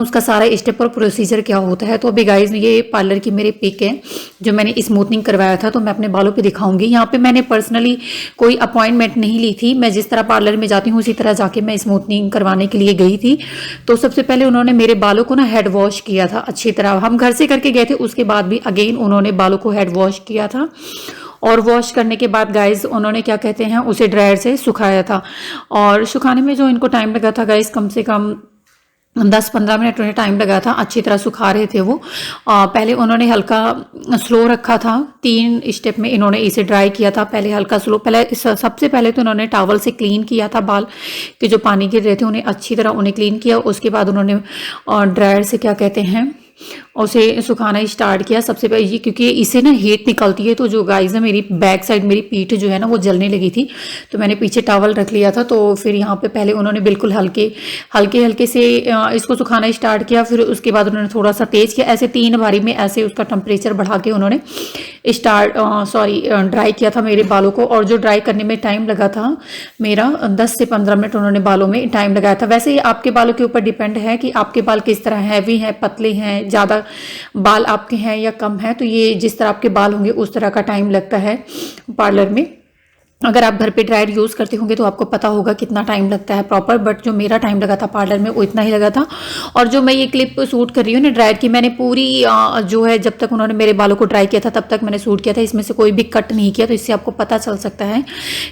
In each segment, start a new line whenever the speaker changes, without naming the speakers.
उसका सारा स्टेप और प्रोसीजर क्या होता है। तो अभी गाइज ये पार्लर की मेरी पिक है जो मैंने स्मूथनिंग करवाया था, तो मैं अपने बालों पे दिखाऊंगी। यहाँ पे मैंने पर्सनली कोई अपॉइंटमेंट नहीं ली थी, मैं जिस तरह पार्लर में जाती हूँ उसी तरह जाके मैं स्मूथनिंग करवाने के लिए गई थी। तो सबसे पहले उन्होंने मेरे बालों को ना हेड वॉश किया था अच्छी तरह, हम घर से करके गए थे, उसके बाद भी अगेन उन्होंने बालों को हेड वॉश किया था। और वॉश करने के बाद गाइज उन्होंने क्या कहते हैं उसे ड्रायर से सुखाया था। और सुखाने में जो इनको टाइम लगा था गाइज, कम से कम 10-15 मिनट उन्हें टाइम लगा था, अच्छी तरह सुखा रहे थे वो। पहले उन्होंने हल्का स्लो रखा था, 3 स्टेप में इन्होंने इसे ड्राई किया था। पहले हल्का स्लो, सबसे पहले तो उन्होंने टॉवल से क्लीन किया था बाल के जो पानी गिर रहे थे उन्हें अच्छी तरह उन्हें क्लीन किया। उसके बाद उन्होंने ड्रायर से क्या कहते हैं उसे सुखाना स्टार्ट किया। सबसे पहले ये क्योंकि इसे ना हीट निकलती है, तो जो गाइस है मेरी बैक साइड मेरी पीठ जो है ना वो जलने लगी थी, तो मैंने पीछे टॉवल रख लिया था। तो फिर यहाँ पे पहले उन्होंने बिल्कुल हल्के हल्के से इसको सुखाना स्टार्ट किया। फिर उसके बाद उन्होंने थोड़ा सा तेज किया, ऐसे 3 बारी में ऐसे उसका टेम्परेचर बढ़ा के उन्होंने ड्राई किया था मेरे बालों को। और जो ड्राई करने में टाइम लगा था मेरा 10 से 15 मिनट उन्होंने बालों में टाइम लगाया था। वैसे ये आपके बालों के ऊपर डिपेंड है कि आपके बाल किस तरह हैवी हैं, पतले हैं, ज़्यादा बाल आपके हैं या कम है। तो ये जिस तरह आपके बाल होंगे उस तरह का टाइम लगता है पार्लर में। अगर आप घर पे ड्रायर यूज़ करते होंगे तो आपको पता होगा कितना टाइम लगता है प्रॉपर, बट जो मेरा टाइम लगा था पार्लर में वो इतना ही लगा था। और जो मैं ये क्लिप शूट कर रही हूँ ना ड्रायर की, मैंने पूरी जो है जब तक उन्होंने मेरे बालों को ड्राई किया था तब तक मैंने शूट किया था, इसमें से कोई भी कट नहीं किया। तो इससे आपको पता चल सकता है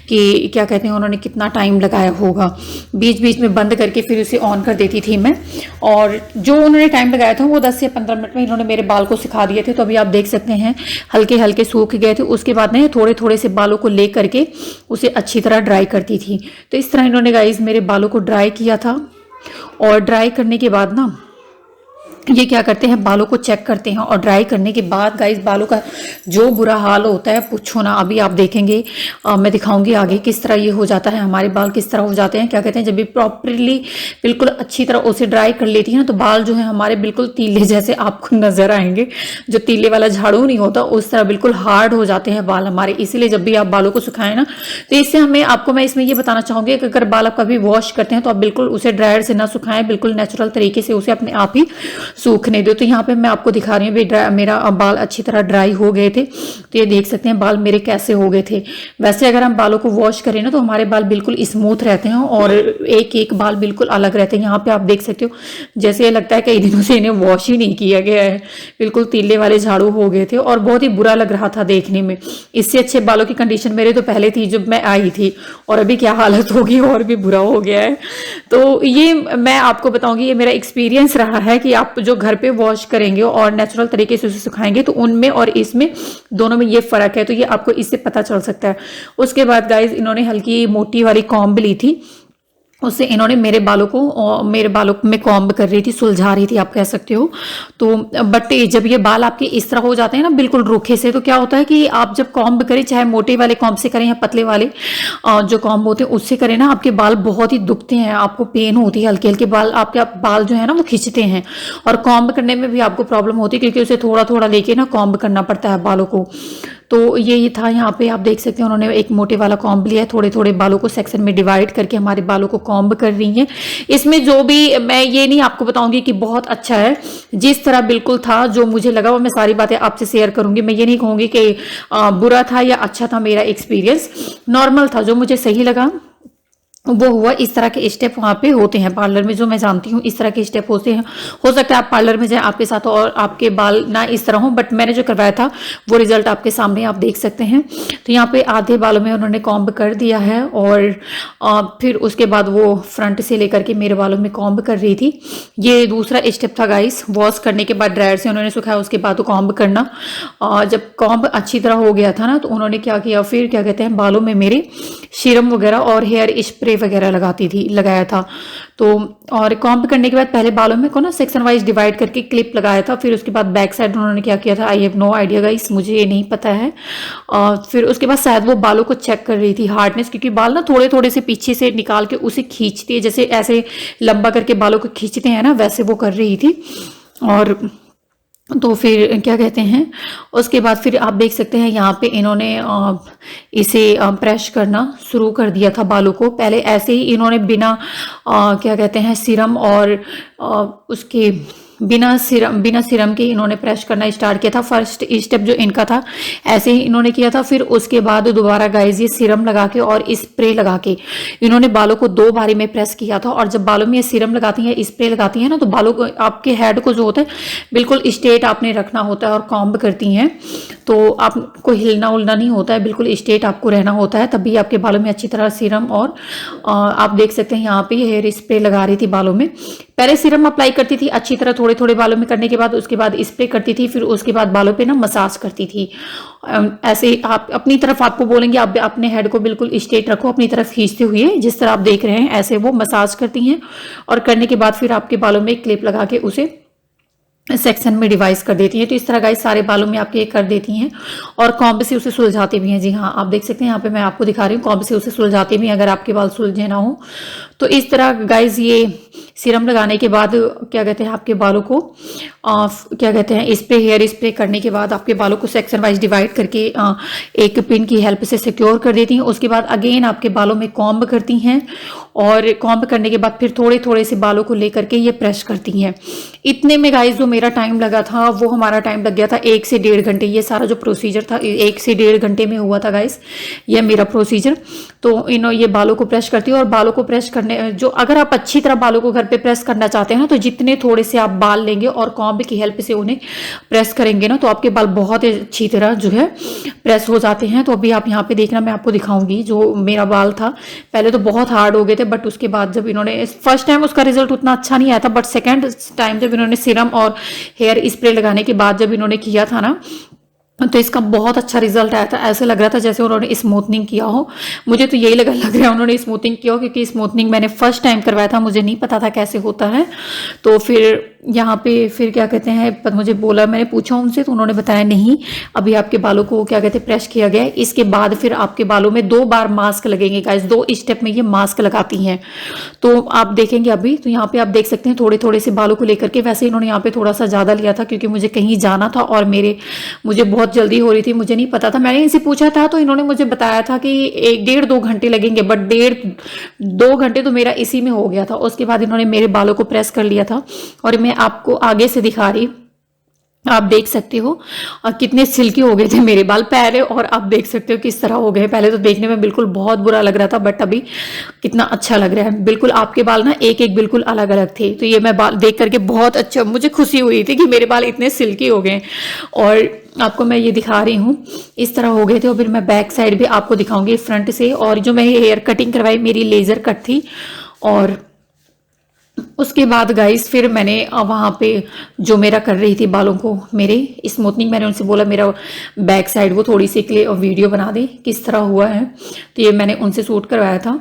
कि क्या कहते हैं उन्होंने कितना टाइम लगाया होगा। बीच बीच में बंद करके फिर उसे ऑन कर देती थी मैं। और जो उन्होंने टाइम लगाया था वो 10 से 15 मिनट में इन्होंने मेरे बाल को सिखा दिए थे। तो अभी आप देख सकते हैं हल्के हल्के सूख गए थे। उसके बाद ना थोड़े थोड़े से बालों को ले करके उसे अच्छी तरह ड्राई करती थी। तो इस तरह इन्होंने गाइस मेरे बालों को ड्राई किया था। और ड्राई करने के बाद ना ये क्या करते हैं बालों को चेक करते हैं। और ड्राई करने के बाद गाइस बालों का जो बुरा हाल होता है पूछो ना। अभी आप देखेंगे मैं दिखाऊंगी आगे किस तरह ये हो जाता है, हमारे बाल किस तरह हो जाते हैं। क्या कहते हैं जब भी प्रॉपरली बिल्कुल अच्छी तरह उसे ड्राई कर लेती है ना तो बाल जो है हमारे बिल्कुल तीले जैसे आपको नजर आएंगे। जो तीले वाला झाड़ू नहीं होता उस तरह बिल्कुल हार्ड हो जाते हैं बाल हमारे। इसीलिए जब भी आप बालों को सुखाएं ना तो इससे मैं इसमें ये बताना चाहूंगी कि अगर बाल आप कभी वॉश करते हैं तो आप बिल्कुल उसे ड्रायर से ना सुखाएं, बिल्कुल नेचुरल तरीके से उसे अपने आप ही सूखने दो। तो यहाँ पे मैं आपको दिखा रही हूँ मेरा बाल अच्छी तरह ड्राई हो गए थे। तो ये देख सकते हैं बाल मेरे कैसे हो गए थे। वैसे अगर हम बालों को वॉश करें ना तो हमारे बाल बिल्कुल स्मूथ रहते हैं और एक एक बाल बिल्कुल अलग रहते हैं। यहाँ पे आप देख सकते हो जैसे ये लगता है कई दिनों से इन्हें वॉश ही नहीं किया गया है, बिल्कुल तीले वाले झाड़ू हो गए थे और बहुत ही बुरा लग रहा था देखने में। इससे अच्छे बालों की कंडीशन मेरे तो पहले थी जब मैं आई थी, और अभी क्या हालत होगी और भी बुरा हो गया है। तो ये मैं आपको बताऊंगी, ये मेरा एक्सपीरियंस रहा है कि आप जो घर पे वॉश करेंगे और नेचुरल तरीके से उसे सुखाएंगे तो उनमें और इसमें दोनों में ये फर्क है। तो ये आपको इससे पता चल सकता है। उसके बाद गाइज इन्होंने हल्की मोटी वाली कॉम्ब ली थी, उससे इन्होंने मेरे बालों में कॉम्ब कर रही थी, सुलझा रही थी आप कह सकते हो। तो बट जब ये बाल आपके इस तरह हो जाते हैं ना बिल्कुल रूखे से, तो क्या होता है कि आप जब कॉम्ब करें, चाहे मोटे वाले कॉम्ब से करें या पतले वाले जो कॉम्ब होते हैं उससे करें ना, आपके बाल बहुत ही दुखते हैं, आपको पेन होती है, हल्के हल्के बाल आपके बाल जो है ना वो खींचते हैं। और कॉम्ब करने में भी आपको प्रॉब्लम होती है क्योंकि उसे थोड़ा थोड़ा लेके ना कॉम्ब करना पड़ता है बालों को। तो ये था, यहाँ पे आप देख सकते हैं उन्होंने एक मोटे वाला कॉम्ब लिया है, थोड़े थोड़े बालों को सेक्शन में डिवाइड करके हमारे बालों को कॉम्ब कर रही हैं। इसमें जो भी मैं ये नहीं आपको बताऊंगी कि बहुत अच्छा है, जिस तरह बिल्कुल था जो मुझे लगा वो मैं सारी बातें आपसे शेयर करूंगी। मैं ये नहीं कहूंगी कि बुरा था या अच्छा था, मेरा एक्सपीरियंस नॉर्मल था, जो मुझे सही लगा वो हुआ। इस तरह के स्टेप वहाँ पे होते हैं पार्लर में, जो मैं जानती हूँ इस तरह के स्टेप होते हैं। हो सकता है आप पार्लर में जाएं आपके साथ और आपके बाल ना इस तरह हो, बट मैंने जो करवाया था वो रिजल्ट आपके सामने आप देख सकते हैं। तो यहाँ पे आधे बालों में उन्होंने कॉम्ब कर दिया है और फिर उसके बाद वो फ्रंट से लेकर के मेरे बालों में कॉम्ब कर रही थी। ये दूसरा स्टेप था गाइस, वॉश करने के बाद ड्रायर से उन्होंने सुखाया, उसके बाद कॉम्ब करना। जब कॉम्ब अच्छी तरह हो गया था ना तो उन्होंने क्या किया, फिर क्या कहते हैं बालों में मेरे सीरम वगैरह और हेयर स्प्रे वगैरह लगाया था। तो और कॉम्ब करने के बाद पहले बालों में को ना सेक्शन वाइज डिवाइड करके क्लिप लगाया था। फिर उसके बाद बैक साइड उन्होंने क्या किया था, I have no idea guys, मुझे ये नहीं पता है। फिर उसके बाद शायद वो बालों को चेक कर रही थी हार्डनेस, क्योंकि बाल ना थोड़े थोड़े से पीछे से निकाल के उसे खींचती है, जैसे ऐसे लंबा करके बालों को खींचते हैं ना, वैसे वो कर रही थी। और तो फिर क्या कहते हैं, उसके बाद फिर आप देख सकते हैं यहाँ पे इन्होंने इसे प्रेस करना शुरू कर दिया था बालों को। पहले ऐसे ही इन्होंने बिना क्या कहते हैं सीरम और उसके बिना सिरम के इन्होंने प्रेस करना स्टार्ट किया था। फर्स्ट स्टेप जो इनका था ऐसे ही इन्होंने किया था। फिर उसके बाद दोबारा गाइस ये सिरम लगा के और स्प्रे लगा के इन्होंने बालों को 2 बारी में प्रेस किया था। और जब बालों में ये सिरम लगाती हैं, स्प्रे लगाती हैं ना, तो बालों को, आपके हेड को जो होता है बिल्कुल स्ट्रेट आपने रखना होता है। और कॉम्ब करती हैं तो आपको हिलना उलना नहीं होता है, बिल्कुल स्ट्रेट आपको रहना होता है, तभी आपके बालों में अच्छी तरह सिरम और आप देख सकते हैं यहाँ पे हेयर स्प्रे लगा रही थी बालों में। पहले सिरम अप्लाई करती थी अच्छी तरह थोड़े थोड़े बालों में करने के बाद, उसके बाद स्प्रे करती थी, फिर उसके बाद बालों पे ना मसाज करती थी। ऐसे आप अपनी तरफ, आपको बोलेंगे आप अपने हेड को बिल्कुल स्ट्रेट रखो, अपनी तरफ खींचते हुए, जिस तरह आप देख रहे हैं ऐसे वो मसाज करती हैं। और करने के बाद फिर आपके बालों में एक क्लिप लगा के उसे सेक्शन में डिवाइस कर देती हैं। तो इस तरह गाइस सारे बालों में आपके कर देती हैं और कॉम्ब से उसे सुलझाते भी हैं। जी हाँ, आप देख सकते हैं यहाँ पे मैं आपको दिखा रही हूँ, कॉम्ब से उसे सुलझाते भी हैं अगर आपके बाल सुलझे ना हो तो। इस तरह गाइस ये सीरम लगाने के बाद क्या कहते हैं आपके बालों को क्या कहते हैं स्प्रे, हेयर स्प्रे करने के बाद आपके बालों को सेक्शन वाइज डिवाइड करके एक पिन की हेल्प से सिक्योर कर देती हैं। उसके बाद अगेन आपके बालों में कॉम्ब करती हैं और कॉम्ब करने के बाद फिर थोड़े थोड़े से बालों को लेकर के ये प्रेस करती हैं। इतने में गाइस जो मेरा टाइम लगा था वो हमारा टाइम लग गया था 1 से 1.5 घंटे। ये सारा जो प्रोसीजर था 1 से 1.5 घंटे में हुआ था गाइस, ये मेरा प्रोसीजर। तो ये बालों को प्रेस करती है और बालों को प्रेस करने जो, अगर आप अच्छी तरह बालों को घर पे प्रेस करना चाहते हैं ना, तो जितने थोड़े से आप बाल लेंगे और कॉम्ब की हेल्प से उन्हें प्रेस करेंगे ना, तो आपके बाल बहुत अच्छी तरह जो है प्रेस हो जाते हैं। तो अभी आप यहाँ पे देखना, मैं आपको दिखाऊंगी जो मेरा बाल था। पहले तो बहुत हार्ड हो गए थे, बट उसके बाद जब इन्होंने फर्स्ट टाइम उसका रिजल्ट उतना अच्छा नहीं आया था, बट सेकेंड टाइम जब इन्होंने सीरम और हेयर स्प्रे लगाने के बाद जब इन्होंने किया था ना, तो इसका बहुत अच्छा रिजल्ट आया था। ऐसे लग रहा था जैसे उन्होंने स्मूथनिंग किया हो। मुझे तो यही लग रहा है उन्होंने स्मूथनिंग किया हो, क्योंकि स्मूथनिंग मैंने फर्स्ट टाइम करवाया था, मुझे नहीं पता था कैसे होता है। तो फिर यहाँ पे फिर क्या कहते हैं, मुझे बोला, मैंने पूछा उनसे तो उन्होंने बताया नहीं, अभी आपके बालों को क्या कहते हैं प्रेस किया गया है। इसके बाद फिर आपके बालों में 2 बार मास्क लगेंगे गाइस, 2 स्टेप में ये मास्क लगाती हैं। तो आप देखेंगे अभी, तो यहाँ पे आप देख सकते हैं थोड़े थोड़े से बालों को लेकर के। वैसे इन्होंने यहाँ पे थोड़ा सा ज्यादा लिया था क्योंकि मुझे कहीं जाना था और मुझे बहुत जल्दी हो रही थी, मुझे नहीं पता था। मैंने इनसे पूछा था तो इन्होंने मुझे बताया था कि 1-1.5-2 घंटे लगेंगे, बट 1.5-2 घंटे तो मेरा इसी में हो गया था। उसके बाद इन्होंने मेरे बालों को प्रेस कर लिया था और मैं आपको आगे से दिखा रही, आप देख सकते हो कितने सिल्की हो गए थे मेरे बाल पहले, और आप देख सकते हो किस तरह हो गए। पहले तो देखने में बिल्कुल बहुत बुरा लग रहा था, बट अभी कितना अच्छा लग रहा है। बिल्कुल आपके बाल ना एक एक बिल्कुल अलग अलग थे। तो ये मैं बाल देख करके बहुत अच्छा, मुझे खुशी हुई थी कि मेरे बाल इतने सिल्की हो गए। और आपको मैं ये दिखा रही हूँ, इस तरह हो गए थे। और फिर मैं बैक साइड भी आपको दिखाऊंगी फ्रंट से। और जो मैं हेयर कटिंग करवाई मेरी लेजर कट थी। और उसके बाद गाइस फिर मैंने वहाँ पे जो मेरा कर रही थी बालों को मेरे स्मूथनिंग, मैंने उनसे बोला मेरा बैक साइड वो थोड़ी सी वीडियो बना दे किस तरह हुआ है। तो ये मैंने उनसे शूट करवाया था।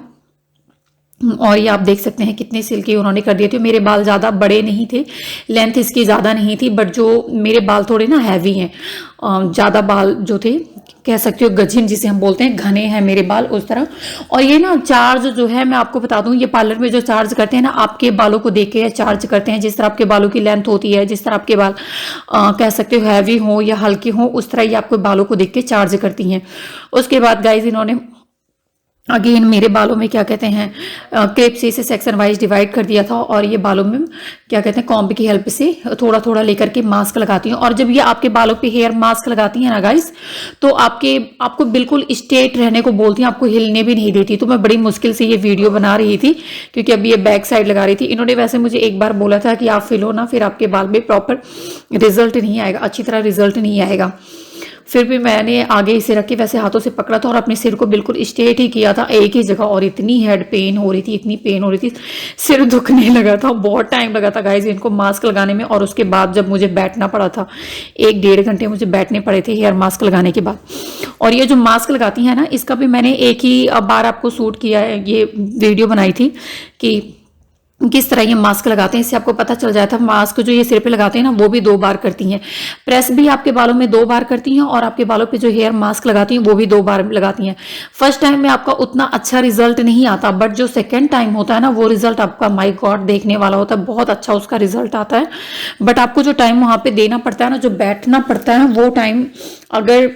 और ये आप देख सकते हैं कितने सिल्की उन्होंने कर दिए थे। मेरे बाल ज़्यादा बड़े नहीं थे, लेंथ इसकी ज़्यादा नहीं थी, बट जो मेरे बाल थोड़े ना हैवी हैं, ज़्यादा बाल जो थे, कह सकते हो गजिन जिसे हम बोलते हैं, घने हैं मेरे बाल उस तरह। और ये ना चार्ज जो है मैं आपको बता दूं, ये पार्लर में जो चार्ज करते हैं ना, आपके बालों को देख के चार्ज करते हैं। जिस तरह आपके बालों की लेंथ होती है, जिस तरह आपके बाल कह सकते हो हैवी हो या हल्के हो, उस तरह ये आपको बालों को देख के चार्ज करती हैं। उसके बाद गाइज इन्होंने अगेन मेरे बालों में क्या कहते हैं क्लिप से इसे सेक्शन वाइज डिवाइड कर दिया था। और ये बालों में क्या कहते हैं कॉम्ब की हेल्प से थोड़ा थोड़ा लेकर के मास्क लगाती हैं। और जब ये आपके बालों पे हेयर मास्क लगाती हैं ना गाइस, तो आपको बिल्कुल स्ट्रेट रहने को बोलती हैं, आपको हिलने भी नहीं देती। तो मैं बड़ी मुश्किल से ये वीडियो बना रही थी क्योंकि अभी ये बैक साइड लगा रही थी। इन्होंने वैसे मुझे एक बार बोला था कि आप फिलो ना, फिर आपके बाल में प्रॉपर रिजल्ट नहीं आएगा, अच्छी तरह रिजल्ट नहीं आएगा। फिर भी मैंने आगे इसे रख के वैसे हाथों से पकड़ा था और अपने सिर को बिल्कुल स्ट्रेट ही किया था एक ही जगह। और इतनी हेड पेन हो रही थी, इतनी पेन हो रही थी, सिर दुखने लगा था, बहुत टाइम लगा था गाइस इनको मास्क लगाने में। और उसके बाद जब मुझे बैठना पड़ा था, 1-1.5 घंटे मुझे बैठने पड़े थे हेयर मास्क लगाने के बाद। और ये जो मास्क लगाती है ना, इसका भी मैंने एक ही बार आपको शूट किया है, ये वीडियो बनाई थी कि किस तरह ये मास्क लगाते हैं, इससे आपको पता चल जाता है। मास्क जो ये सिर पे लगाते हैं ना, वो भी 2 बार करती हैं। प्रेस भी आपके बालों में 2 बार करती हैं, और आपके बालों पे जो हेयर मास्क लगाती हैं वो भी 2 बार लगाती हैं। फर्स्ट टाइम में आपका उतना अच्छा रिजल्ट नहीं आता, बट जो सेकेंड टाइम होता है ना, वो रिजल्ट आपका माय गॉड देखने वाला होता है, बहुत अच्छा उसका रिजल्ट आता है। बट आपको जो टाइम वहां पे देना पड़ता है ना, जो बैठना पड़ता है, वो टाइम अगर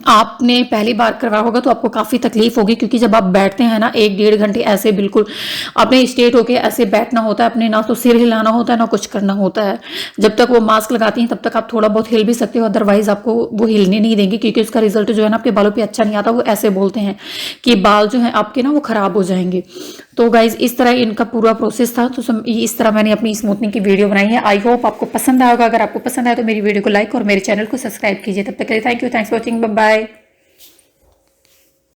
आपने पहली बार करवाया होगा तो आपको काफ़ी तकलीफ होगी, क्योंकि जब आप बैठते हैं ना 1-1.5 घंटे ऐसे बिल्कुल आपने स्ट्रेट होके ऐसे बैठना होता है, अपने ना तो सिर हिलाना होता है ना कुछ करना होता है। जब तक वो मास्क लगाती हैं तब तक आप थोड़ा बहुत हिल भी सकते हो, अदरवाइज आपको वो हिलने नहीं देंगे, क्योंकि उसका रिजल्ट जो है ना आपके बालों पे अच्छा नहीं आता। वो ऐसे बोलते हैं कि बाल जो है आपके ना वो खराब हो जाएंगे। तो गाइज इस तरह इनका पूरा प्रोसेस था। तो इस तरह मैंने अपनी स्मूथनिंग की वीडियो बनाई है। आई होप आपको पसंद आएगा। अगर आपको पसंद आए तो मेरी वीडियो को लाइक और मेरे चैनल को सब्सक्राइब कीजिए। तब तक के लिए thank you, thanks for watching, bye bye.